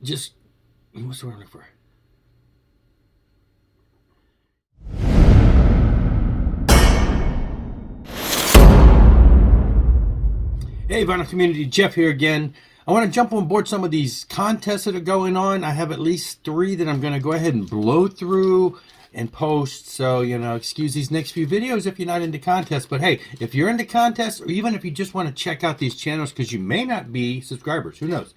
just, what's the word I'm looking for? Hey, Vinyl Community, Jeff here again. I want to jump on board some of these contests that are going on. I have at least 3 that I'm going to go ahead and blow through and post. So, excuse these next few videos if you're not into contests. But hey, if you're into contests, or even if you just want to check out these channels because you may not be subscribers, who knows?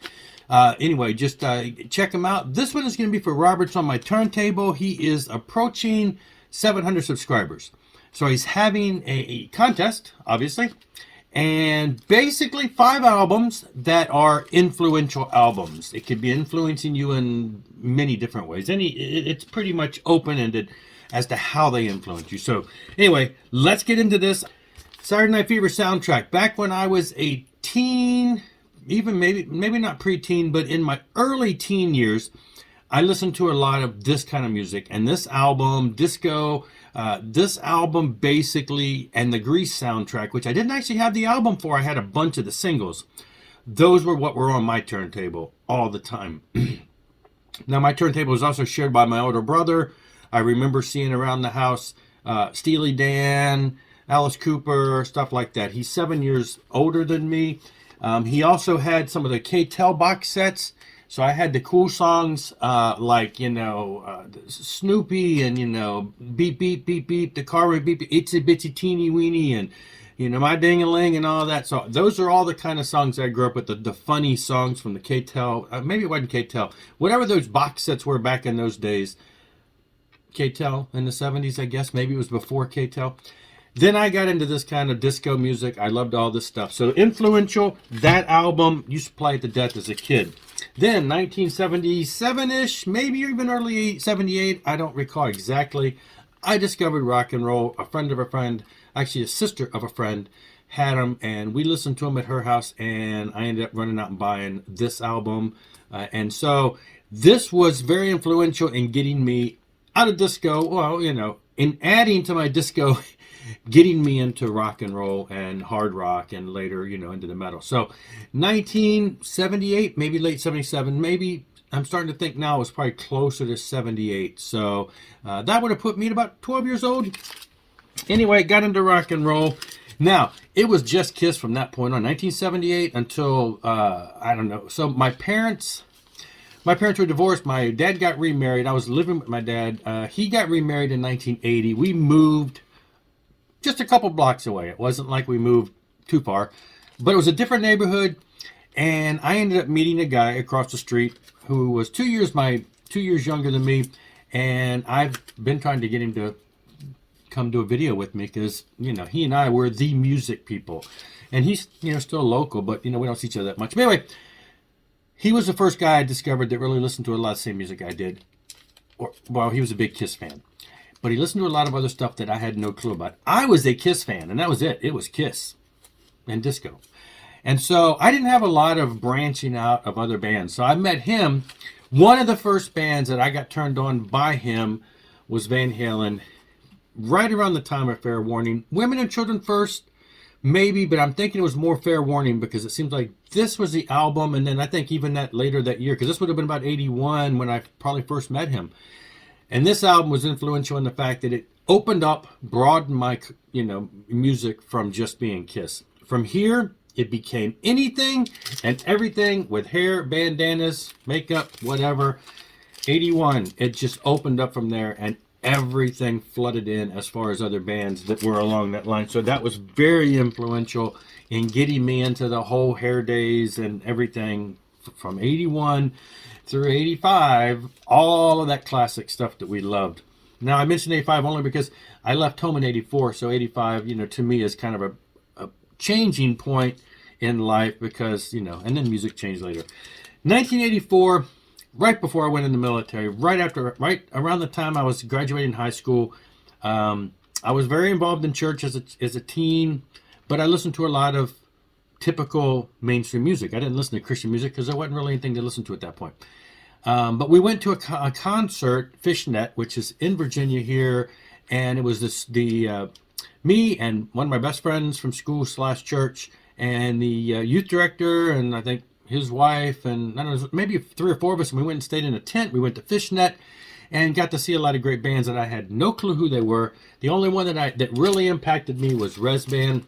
Anyway, just check them out. This one is going to be for Robert's on my turntable. He is approaching 700 subscribers. So he's having a contest, obviously, and basically 5 albums that are influential albums. It could be influencing you in many different ways. It's pretty much open-ended as to how they influence you. So anyway, let's get into this. Saturday Night Fever soundtrack. Back when I was a teen, even maybe not preteen, but in my early teen years, I listened to a lot of this kind of music, and this album, disco, this album basically, and the Grease soundtrack, which I didn't actually have the album for, I had a bunch of the singles. Those were what were on my turntable all the time. Now, my turntable was also shared by my older brother. I remember seeing around the house Steely Dan, Alice Cooper, stuff like that. He's 7 years older than me. He also had some of the K-Tel box sets. So I had the cool songs like, Snoopy and, Beep, Beep, Beep, Beep, the car would beep, Itsy Bitsy Teeny Weeny, and, My Ding-a-Ling and all that. So those are all the kind of songs I grew up with, the funny songs from the K-Tel. Maybe it wasn't K-Tel. Whatever those box sets were back in those days. K-Tel in the 70s, I guess. Maybe it was before K-Tel. Then I got into this kind of disco music. I loved all this stuff. So influential, that album, used to play it to death as a kid. Then 1977-ish, maybe even early 78, I don't recall exactly, I discovered rock and roll. A friend of a friend, actually a sister of a friend, had them, and we listened to them at her house, and I ended up running out and buying this album. And so this was very influential in getting me out of disco, well, in adding to my disco, getting me into rock and roll and hard rock, and later, into the metal. So 1978, maybe late 77, maybe I'm starting to think now it's probably closer to 78. So that would have put me at about 12 years old. Anyway, got into rock and roll. Now, it was just Kiss from that point on, 1978 until, I don't know. So my parents were divorced. My dad got remarried. I was living with my dad. He got remarried in 1980. We moved just a couple blocks away. It wasn't like we moved too far, but it was a different neighborhood. And I ended up meeting a guy across the street who was 2 years younger than me. And I've been trying to get him to come do a video with me because, he and I were the music people. And he's, still local, but, we don't see each other that much. But anyway, he was the first guy I discovered that really listened to a lot of the same music I did. Well, he was a big Kiss fan. But he listened to a lot of other stuff that I had no clue about. I was a Kiss fan, and that was it. It was Kiss and disco. And so I didn't have a lot of branching out of other bands. So I met him. One of the first bands that I got turned on by him was Van Halen, right around the time of Fair Warning. Women and Children first, maybe, but I'm thinking it was more Fair Warning because it seems like this was the album. And then I think even that later that year, because this would have been about 81 when I probably first met him. And this album was influential in the fact that it opened up, broadened my, music from just being Kiss. From here, it became anything and everything with hair, bandanas, makeup, whatever. 81, it just opened up from there, and everything flooded in as far as other bands that were along that line. So that was very influential in getting me into the whole hair days and everything from 81 through 85, all of that classic stuff that we loved. Now, I mentioned 85 only because I left home in 84, so 85, to me is kind of a changing point in life because, and then music changed later. 1984, right before I went in the military, right around the time I was graduating high school, I was very involved in church as a teen, but I listened to a lot of typical mainstream music. I didn't listen to Christian music because there wasn't really anything to listen to at that point. But we went to a concert, Fishnet, which is in Virginia here, and it was me and one of my best friends from school /church, and the youth director, and I think his wife, and I don't know, maybe 3 or 4 of us, and we went and stayed in a tent. We went to Fishnet and got to see a lot of great bands that I had no clue who they were. The only one that really impacted me was Res Band.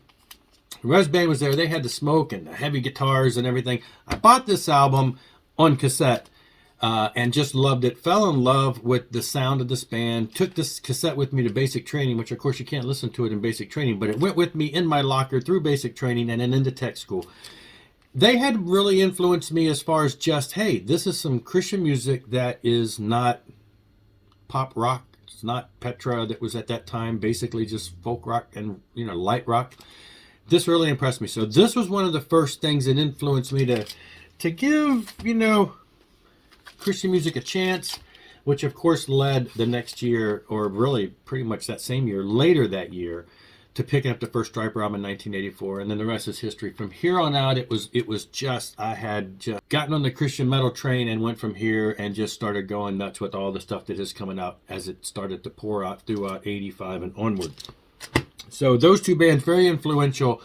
Res Band was there. They had the smoke and the heavy guitars and everything. I bought this album on cassette and just loved it. Fell in love with the sound of this band. Took this cassette with me to basic training, which of course you can't listen to it in basic training, but it went with me in my locker through basic training and then into tech school. They had really influenced me as far as just, hey, this is some Christian music that is not pop rock. It's not Petra that was at that time basically just folk rock and light rock. This really impressed me. So this was one of the first things that influenced me to give Christian music a chance, which of course led the next year, or really pretty much that same year, later that year, to picking up the first Striper album in 1984, and then the rest is history. From here on out, it was just, I had just gotten on the Christian metal train and went from here and just started going nuts with all the stuff that is coming out as it started to pour out throughout 85 and onward. So those two bands, very influential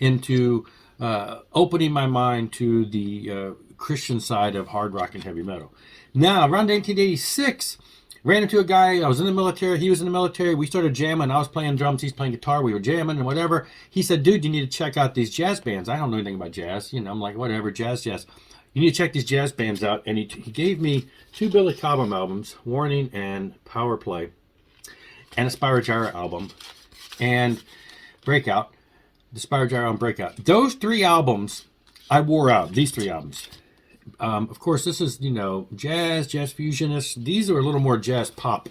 into opening my mind to the Christian side of hard rock and heavy metal. Now, around 1986, ran into a guy. I was in the military. He was in the military. We started jamming. I was playing drums. He's playing guitar. We were jamming and whatever. He said, dude, you need to check out these jazz bands. I don't know anything about jazz. I'm like, whatever, jazz. You need to check these jazz bands out. And he gave me 2 Billy Cobham albums, Warning and Power Play, and a Spyro Gyra album, and Breakout, the Spyro Gyra album Breakout. Those 3 albums I wore out, these 3 albums. Of course, this is, jazz fusionists. These are a little more jazz pop.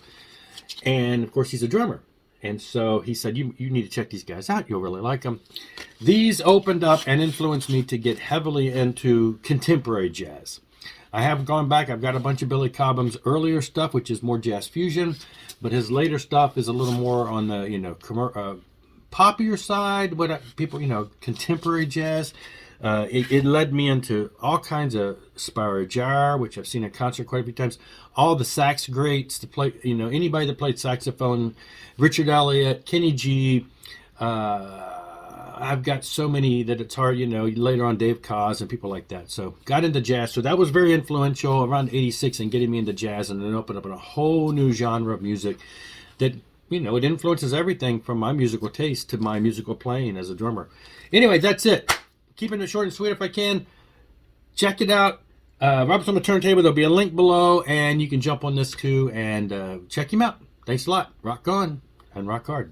And, of course, he's a drummer. And so he said, you need to check these guys out. You'll really like them. These opened up and influenced me to get heavily into contemporary jazz. I have gone back. I've got a bunch of Billy Cobham's earlier stuff, which is more jazz fusion. But his later stuff is a little more on the, poppier side. What people, contemporary jazz. It led me into all kinds of Spyro Gyra, which I've seen in concert quite a few times. All the sax greats to play, anybody that played saxophone, Richard Elliott, Kenny G. I've got so many that it's hard, later on Dave Koz and people like that. So got into jazz. So that was very influential around 86 and getting me into jazz, and then opened up a whole new genre of music that, it influences everything from my musical taste to my musical playing as a drummer. Anyway, that's it. Keeping it short and sweet if I can. Check it out. Robert's on the Turntable. There'll be a link below, and you can jump on this too and check him out. Thanks a lot. Rock on and rock hard.